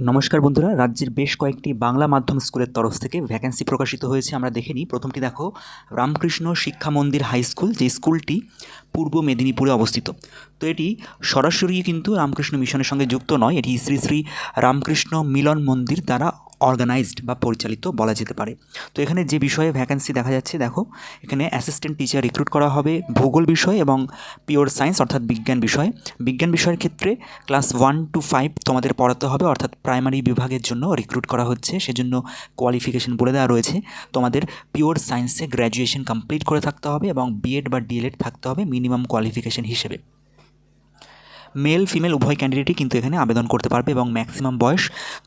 নমস্কার বন্ধুরা, রাজ্যের বেশ কয়েকটি বাংলা মাধ্যম স্কুলের তরফ থেকে ভ্যাকেন্সি প্রকাশিত হয়েছে। আমরা দেখে নিই। প্রথমটি দেখো, রামকৃষ্ণ শিক্ষা মন্দির হাই স্কুল, যে স্কুলটি পূর্ব মেদিনীপুরে অবস্থিত। তো এটি সরাসরি কিন্তু রামকৃষ্ণ মিশনের সঙ্গে যুক্ত নয়, এটি শ্রী শ্রী রামকৃষ্ণ মিলন মন্দির দ্বারা অর্গানাইজড বা পরিচালিত বলা যেতে পারে। তো এখানে যে বিষয়ে ভ্যাকেন্সি দেখা যাচ্ছে দেখো, এখানে অ্যাসিস্ট্যান্ট টিচার রিক্রুট করা হবে ভূগোল বিষয় এবং পিওর সায়েন্স অর্থাৎ বিজ্ঞান বিষয়। বিজ্ঞান বিষয়ের ক্ষেত্রে ক্লাস 1 to 5 তোমাদের পড়াতে হবে, অর্থাৎ প্রাইমারি বিভাগের জন্য রিক্রুট করা হচ্ছে। সেজন্য কোয়ালিফিকেশন বলে দেওয়া রয়েছে। তোমাদের পিওর সায়েন্সে গ্র্যাজুয়েশন কমপ্লিট করে থাকতে হবে এবং বিএড বা ডিএলএড থাকতে হবে মিনিমাম কোয়ালিফিকেশন হিসেবে। মেল ফিমেল উভয় ক্যান্ডিডেটই কিন্তু এখানে আবেদন করতে পারবে এবং ম্যাক্সিমাম বয়স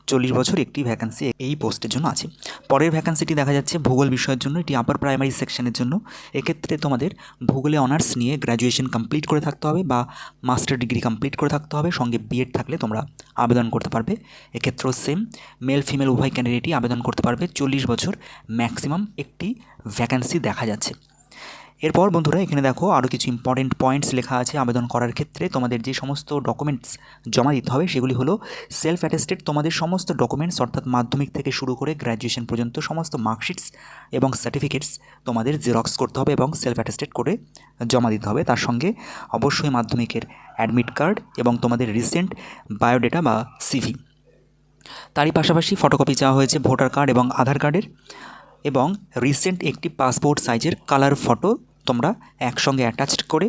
40 বছর একটি ভ্যাকেন্সি এই পোস্টের জন্য আছে। পরের ভ্যাকেন্সিটি দেখা যাচ্ছে ভূগোল বিষয়ের জন্য, এটি আপার প্রাইমারি সেকশনের জন্য। এক্ষেত্রে তোমাদের ভূগোলে অনার্স নিয়ে গ্র্যাজুয়েশন কমপ্লিট করে থাকতে হবে বা মাস্টার ডিগ্রি কমপ্লিট করে থাকতে হবে, সঙ্গে বিএড থাকলে তোমরা আবেদন করতে পারবে। এক্ষেত্রেও সেম, মেল ফিমেল উভয় ক্যান্ডিডেটই আবেদন করতে পারবে। 40 বছর ম্যাক্সিমাম একটি ভ্যাকেন্সি দেখা যাচ্ছে। এরপর বন্ধুরা এখানে দেখো আরও কিছু ইম্পর্টেন্ট পয়েন্টস লেখা আছে। আবেদন করার ক্ষেত্রে তোমাদের যে সমস্ত ডকুমেন্টস জমা দিতে হবে সেগুলি হলো সেলফ অ্যাটেস্টেড তোমাদের সমস্ত ডকুমেন্টস, অর্থাৎ মাধ্যমিক থেকে শুরু করে গ্র্যাজুয়েশন পর্যন্ত সমস্ত মার্কশিটস এবং সার্টিফিকেটস তোমাদের জেরক্স করতে হবে এবং সেলফ অ্যাটেস্টেড করে জমা দিতে হবে। তার সঙ্গে অবশ্যই মাধ্যমিকের অ্যাডমিট কার্ড এবং তোমাদের রিসেন্ট বায়োডেটা বা সিভি। তারই পাশাপাশি ফটোকপি চাওয়া হয়েছে ভোটার কার্ড এবং আধার কার্ডের, এবং রিসেন্ট একটি পাসপোর্ট সাইজের কালার ফটো তোমরা একসঙ্গে অ্যাটাচড করে,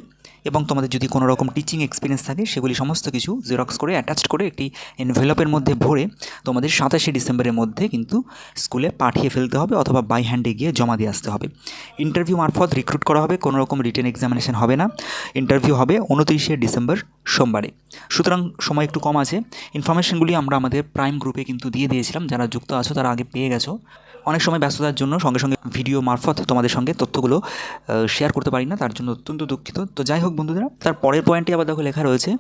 এবং তোমাদের যদি কোনো রকম টিচিং এক্সপিরিয়েন্স থাকে সেগুলি সমস্ত কিছু জেরক্স করে অ্যাটাচড করে একটি এনভেলপের মধ্যে ভরে তোমাদের 27শে ডিসেম্বরের মধ্যে কিন্তু স্কুলে পাঠিয়ে ফেলতে হবে অথবা বাই হ্যান্ডে গিয়ে জমা দিয়ে আসতে হবে। ইন্টারভিউ মারফত রিক্রুট করা হবে, কোনো রকম রিটেন এক্সামিনেশন হবে না। ইন্টারভিউ হবে 29শে ডিসেম্বর সোমবারে, সুতরাং সময় একটু কম আছে। ইনফরমেশনগুলি আমরা আমাদের প্রাইম গ্রুপে কিন্তু দিয়ে দিয়েছিলাম, যারা যুক্ত আছো তারা আগে পেয়ে গেছো। অনেক সময় ব্যস্ততার জন্য সঙ্গে সঙ্গে ভিডিও মারফত তোমাদের সঙ্গে তথ্যগুলো শেয়ার করতে পারি না, তার জন্য অত্যন্ত দুঃখিত। তো যাই হোক বন্ধুরা, তার পরের পয়েন্টে আবার দেখো লেখা রয়েছে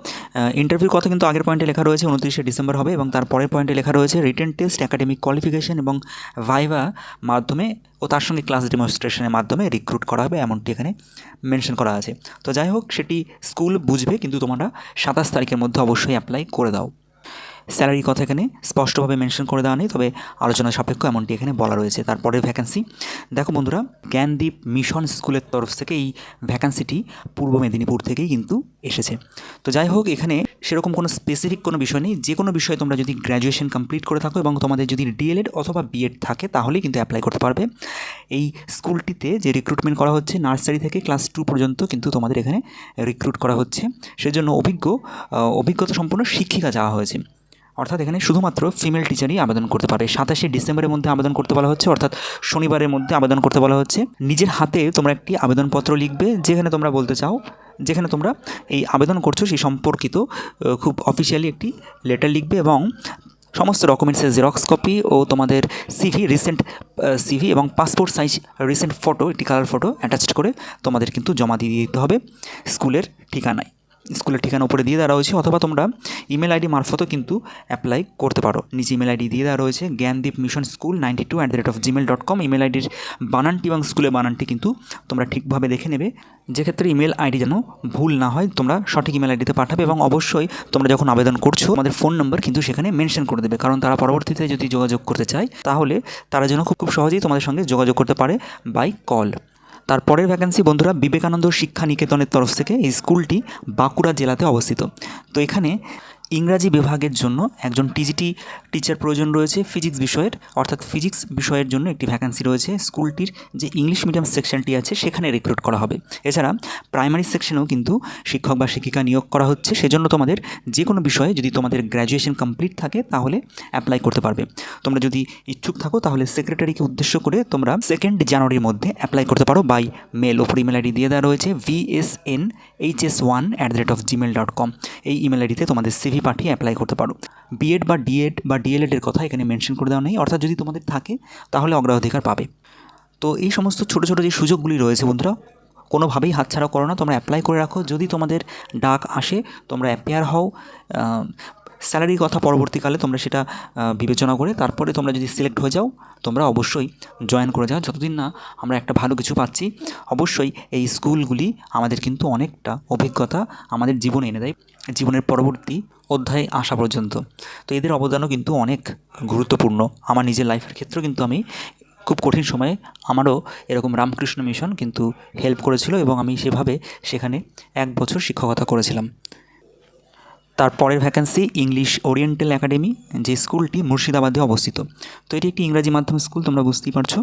ইন্টারভিউর কথা কিন্তু আগের পয়েন্টে লেখা রয়েছে 29শে ডিসেম্বর হবে, এবং তার পরের পয়েন্টে লেখা রয়েছে রিটেন টেস্ট, একাডেমিক কোয়ালিফিকেশন এবং ভাইভা মাধ্যমে ও তার সঙ্গে ক্লাস ডেমনস্ট্রেশনের মাধ্যমে রিক্রুট করা হবে, এমনটি এখানে মেনশন করা আছে। তো যাই হোক, সেটি স্কুল বুঝবে, কিন্তু তোমরা 27 তারিখের মধ্যে অবশ্যই অ্যাপ্লাই করে দাও। স্যালারির কথা এখানে স্পষ্টভাবে মেনশন করে দেওয়া নেই, তবে আলোচনা সাপেক্ষ এমনটি এখানে বলা রয়েছে। তারপরের ভ্যাকেন্সি দেখো বন্ধুরা, জ্ঞানদীপ মিশন স্কুলের তরফ থেকে এই ভ্যাকেন্সিটি পূর্ব মেদিনীপুর থেকেই কিন্তু এসেছে। তো যাই হোক, এখানে সেরকম কোনো স্পেসিফিক কোনো বিষয় নেই। যে কোনো বিষয়ে তোমরা যদি গ্র্যাজুয়েশন কমপ্লিট করে থাকো এবং তোমাদের যদি ডিএলএড অথবা বিএড থাকে তাহলেই কিন্তু অ্যাপ্লাই করতে পারবে। এই স্কুলটিতে যে রিক্রুটমেন্ট করা হচ্ছে নার্সারি থেকে ক্লাস 2 পর্যন্ত কিন্তু তোমাদের এখানে রিক্রুট করা হচ্ছে। সেজন্য অভিজ্ঞতা সম্পন্ন শিক্ষিকা চাওয়া হয়েছে, অর্থাৎ এখানে শুধুমাত্র ফিমেল টিচারই আবেদন করতে পারবে। 27শে ডিসেম্বরের মধ্যে আবেদন করতে বলা হচ্ছে, অর্থাৎ শনিবারের মধ্যে আবেদন করতে বলা হচ্ছে। নিজের হাতে তোমরা একটি আবেদনপত্র লিখবে, যেখানে তোমরা বলতে চাও, যেখানে তোমরা এই আবেদন করছো সেই সম্পর্কিত খুব অফিসিয়ালি একটি লেটার লিখবে, এবং সমস্ত ডকুমেন্টসের জেরক্স কপি ও তোমাদের সিভি, রিসেন্ট সিভি এবং পাসপোর্ট সাইজ রিসেন্ট ফটো, একটি কালার ফটো অ্যাটাচড করে তোমাদের কিন্তু জমা দিয়ে দিতে হবে স্কুলের ঠিকানায়। স্কুলের ঠিকানা উপরে দিয়ে দেওয়া রয়েছে, অথবা তোমরা ইমেল আইডি মারফতও কিন্তু অ্যাপ্লাই করতে পারো। নিচে ইমেল আইডি দিয়ে দেওয়া রয়েছে Gyandeep mission school 92@gmail.com। Email আইডির বানানটি এবং স্কুলের বানানটি কিন্তু তোমরা ঠিকভাবে দেখে নেবে, যেক্ষেত্রে ইমেল আইডি যেন ভুল না হয়, তোমরা সঠিক ইমেল আইডিতে পাঠাবে। এবং অবশ্যই তোমরা যখন আবেদন করছো আমাদের ফোন নম্বর কিন্তু সেখানে মেনশন করে দেবে, কারণ তারা পরবর্তীতে যদি যোগাযোগ করতে চায় তাহলে তারা যেন খুব সহজেই তোমাদের সঙ্গে যোগাযোগ করতে পারে বাই কল। তারপরের ভ্যাকেন্সি বন্ধুরা, বিবেকানন্দ শিক্ষা নিকেতনের তরফ থেকে। এই স্কুলটি বাঁকুড়া জেলাতে অবস্থিত। তো এখানে ইংরাজি বিভাগের জন্য একজন টিজিটি টিচার প্রয়োজন রয়েছে ফিজিক্স বিষয়ের, অর্থাৎ ফিজিক্স বিষয়ের জন্য একটি ভ্যাকেন্সি রয়েছে। স্কুলটির যে ইংলিশ মিডিয়াম সেকশনটি আছে সেখানে রিক্রুট করা হবে। এছাড়া প্রাইমারি সেকশনেও কিন্তু শিক্ষক বা শিক্ষিকা নিয়োগ করা হচ্ছে। সেজন্য তোমাদের যে কোনো বিষয়ে যদি তোমাদের গ্র্যাজুয়েশন কমপ্লিট থাকে তাহলে অ্যাপ্লাই করতে পারবে। তোমরা যদি ইচ্ছুক থাকো তাহলে সেক্রেটারিকে উদ্দেশ্য করে তোমরা 2 জানুয়ারির মধ্যে অ্যাপ্লাই করতে পারো বাই মেল। ওপর ইমেল আইডি দিয়ে দেওয়া রয়েছে vsnhs1@gmail.com। এই ইমেল আইডিতে তোমাদের সিভি পাঠিয়ে অ্যাপ্লাই করতে পারো। বিএড বা ডিএলএডের কথা এখানে মেনশন করে দেওয়া নেই, অর্থাৎ যদি তোমাদের থাকে তাহলে অগ্রাধিকার পাবে। তো এই সমস্ত ছোটো ছোটো যে সুযোগগুলি রয়েছে বন্ধুরা, কোনোভাবেই হাতছাড়া করো না, তোমরা অ্যাপ্লাই করে রাখো। যদি তোমাদের ডাক আসে তোমরা অ্যাপিয়ার হও, স্যালারির কথা পরবর্তীকালে তোমরা সেটা বিবেচনা করে তারপরে তোমরা যদি সিলেক্ট হয়ে যাও তোমরা অবশ্যই জয়েন করে যাও। যতদিন না আমরা একটা ভালো কিছু পাচ্ছি, অবশ্যই এই স্কুলগুলি আমাদের কিন্তু অনেকটা অভিজ্ঞতা আমাদের জীবনে এনে দেয়, জীবনের পরবর্তী অধ্যায়ে আসা পর্যন্ত। তো এদের অবদানও কিন্তু অনেক গুরুত্বপূর্ণ। আমার নিজের লাইফের ক্ষেত্রেও কিন্তু আমি খুব কঠিন সময়ে আমারও এরকম রামকৃষ্ণ মিশন কিন্তু হেল্প করেছিল এবং আমি সেভাবে সেখানে 1 বছর শিক্ষকতা করেছিলাম। তারপরের ভ্যাকেন্সি ইংলিশ ওরিয়েন্টাল একাডেমি, যে স্কুলটি মুর্শিদাবাদে অবস্থিত। তো এটি একটি ইংরাজি মাধ্যম স্কুল, তোমরা বুঝতেই পারছো।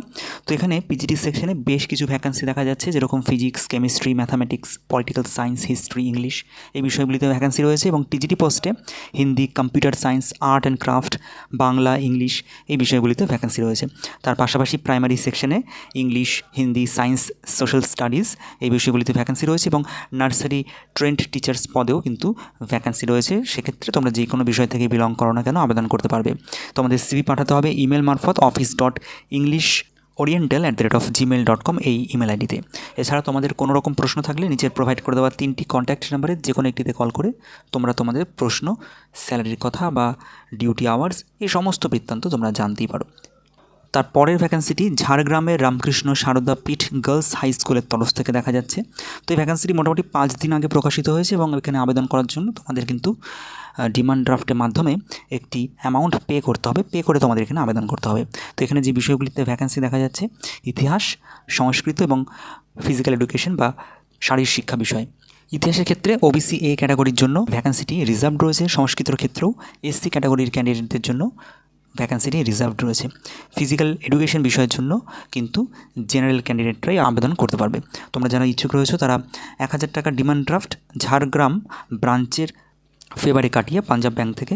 তো এখানে পিজিটি সেকশনে বেশ কিছু ভ্যাকেন্সি দেখা যাচ্ছে, যেরকম physics, chemistry, mathematics, political science, history, English এই বিষয়গুলিতে ভ্যাকেন্সি রয়েছে। এবং টিজিটি পোস্টে Hindi, computer science, art and craft, Bangla, English এই বিষয়গুলিতে ভ্যাকেন্সি রয়েছে। তার পাশাপাশি প্রাইমারি সেকশনে English, Hindi, science, social studies এই বিষয়গুলিতে ভ্যাকেন্সি রয়েছে এবং নার্সারি ট্রেন্ড টিচার্স পদেও কিন্তু ভ্যাকেন্সি রয়েছে। সেক্ষেত্রে তোমরা যে কোনো বিষয় থেকে বিলং করো না কেন আবেদন করতে পারবে। তোমাদের সিভি পাঠাতে হবে ইমেল মারফত office.englishoriental@gmail.com এই ইমেল আইডিতে। এছাড়া তোমাদের কোনো রকম প্রশ্ন থাকলে নিচের প্রোভাইড করে দেওয়া 3টি কন্ট্যাক্ট নাম্বারে যে কোনো একটিতে কল করে তোমরা তোমাদের প্রশ্ন, স্যালারির কথা বা ডিউটি আওয়ার্স এই সমস্ত বৃত্তান্ত তোমরা জানতেই পারো। তারপরের ভ্যাকেন্সিটি ঝাড়গ্রামের রামকৃষ্ণ সারদা পীঠ গার্লস হাই স্কুলের তরফ থেকে দেখা যাচ্ছে। তো এই ভ্যাকেন্সিটি মোটামুটি 5 দিন আগে প্রকাশিত হয়েছে এবং এখানে আবেদন করার জন্য তোমাদের কিন্তু ডিমান্ড ড্রাফটের মাধ্যমে একটি অ্যামাউন্ট পে করতে হবে, পে করে তোমাদের এখানে আবেদন করতে হবে। তো এখানে যে বিষয়গুলিতে ভ্যাকেন্সি দেখা যাচ্ছে ইতিহাস, সংস্কৃত এবং ফিজিক্যাল এডুকেশন বা শারীর শিক্ষা বিষয়। ইতিহাসের ক্ষেত্রে ওবিসি এ ক্যাটাগরির জন্য ভ্যাকেন্সিটি রিজার্ভড রয়েছে, সংস্কৃতের ক্ষেত্রেও এসসি ক্যাটাগরির ক্যান্ডিডেটদের জন্য ভ্যাকেন্সিটি রিজার্ভড রয়েছে। ফিজিক্যাল এডুকেশন বিষয়ের জন্য কিন্তু জেনারেল ক্যান্ডিডেটরাই আবেদন করতে পারবে। তোমরা যারা ইচ্ছুক রয়েছো তারা 1000 টাকা ডিমান্ড ড্রাফট ঝাড়গ্রাম ব্রাঞ্চের ফেভারে কাটিয়ে পাঞ্জাব ব্যাংক থেকে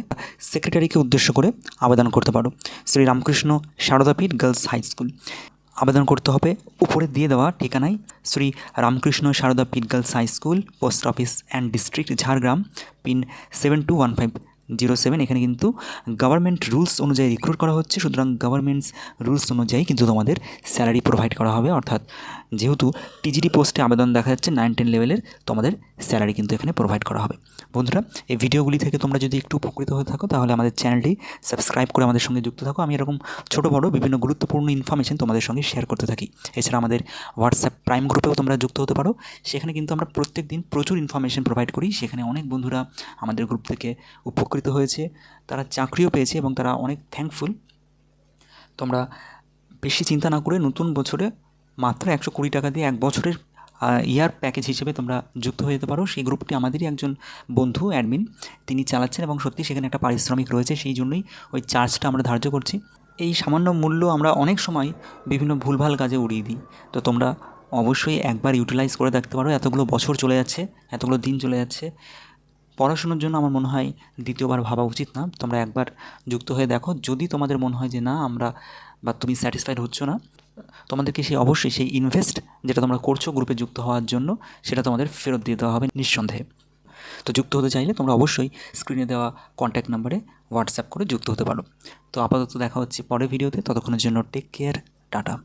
সেক্রেটারিকে উদ্দেশ্য করে আবেদন করতে পারো। Shri Ramakrishna Saradapith girls high school. আবেদন করতে হবে উপরে দিয়ে দেওয়া ঠিকানায়, Shri Ramakrishna Saradapith girls high school, post office and district Jhargram, pin 721507। এখানে কিন্তু গভর্নমেন্ট রুলস অনুযায়ী রিক্রুট করা হচ্ছে, সুতরাং গভর্নমেন্টস রুলস অনুযায়ী কিন্তু তোমাদের স্যালারি প্রোভাইড করা হবে। অর্থাৎ যেহেতু টিজিটি পোস্টে আবেদন দেখা যাচ্ছে 9-10 লেভেলের, তোমাদের স্যালারি কিন্তু এখানে প্রোভাইড করা হবে। বন্ধুরা, এই ভিডিওগুলি থেকে তোমরা যদি একটু উপকৃত হয়ে থাকো তাহলে আমাদের চ্যানেলটি সাবস্ক্রাইব করে আমাদের সঙ্গে যুক্ত থাকো। আমি এরকম ছোটো বড়ো বিভিন্ন গুরুত্বপূর্ণ ইনফরমেশন তোমাদের সঙ্গে শেয়ার করতে থাকি। এছাড়া আমাদের হোয়াটসঅ্যাপ প্রাইম গ্রুপেও তোমরা যুক্ত হতে পারো। সেখানে কিন্তু আমরা প্রত্যেক দিন প্রচুর ইনফরমেশন প্রোভাইড করি। সেখানে অনেক বন্ধুরা আমাদের গ্রুপ থেকে উপকৃত হয়েছে, তারা চাকরিও পেয়েছে এবং তারা অনেক থ্যাঙ্কফুল। তোমরা বেশি চিন্তা না করে নতুন বছরে মাত্র 120 টাকা দিয়ে 1 বছরের ইয়ার প্যাকেজ হিসেবে তোমরা যুক্ত হয়ে যেতে পারো। সেই গ্রুপটি আমাদেরই একজন বন্ধু অ্যাডমিন তিনি চালাচ্ছেন এবং সত্যি সেখানে একটা পারিশ্রমিক রয়েছে, সেই জন্যই ওই চার্জটা আমরা ধার্য করছি। এই সামান্য মূল্য আমরা অনেক সময় বিভিন্ন ভুলভাল কাজে উড়িয়ে দিই। তো তোমরা অবশ্যই একবার ইউটিলাইজ করে দেখতে পারো। এতগুলো বছর চলে যাচ্ছে, এতগুলো দিন চলে যাচ্ছে, পড়াশোনার জন্য আমার মনে হয় দ্বিতীয়বার ভাবা উচিত না। তোমরা একবার যুক্ত হয়ে দেখো, যদি তোমাদের মনে হয় যে না আমরা বা তুমি স্যাটিসফাইড হচ্ছ না, তোমাদেরকে অবশ্যই সেই ইনভেস্ট যেটা তোমরা করছো গ্রুপে যুক্ত হওয়ার জন্য সেটা তোমাদের ফেরত দিয়ে দেওয়া হবে নিঃসন্দেহে। তো যুক্ত হতে চাইলে তোমরা অবশ্যই স্ক্রিনে দেওয়া কন্ট্যাক্ট নাম্বারে হোয়াটসঅ্যাপ করে যুক্ত হতে পারো। তো আপাতত দেখা হচ্ছে পরের ভিডিওতে, ততক্ষণের জন্য টেক কেয়ার, টাটা।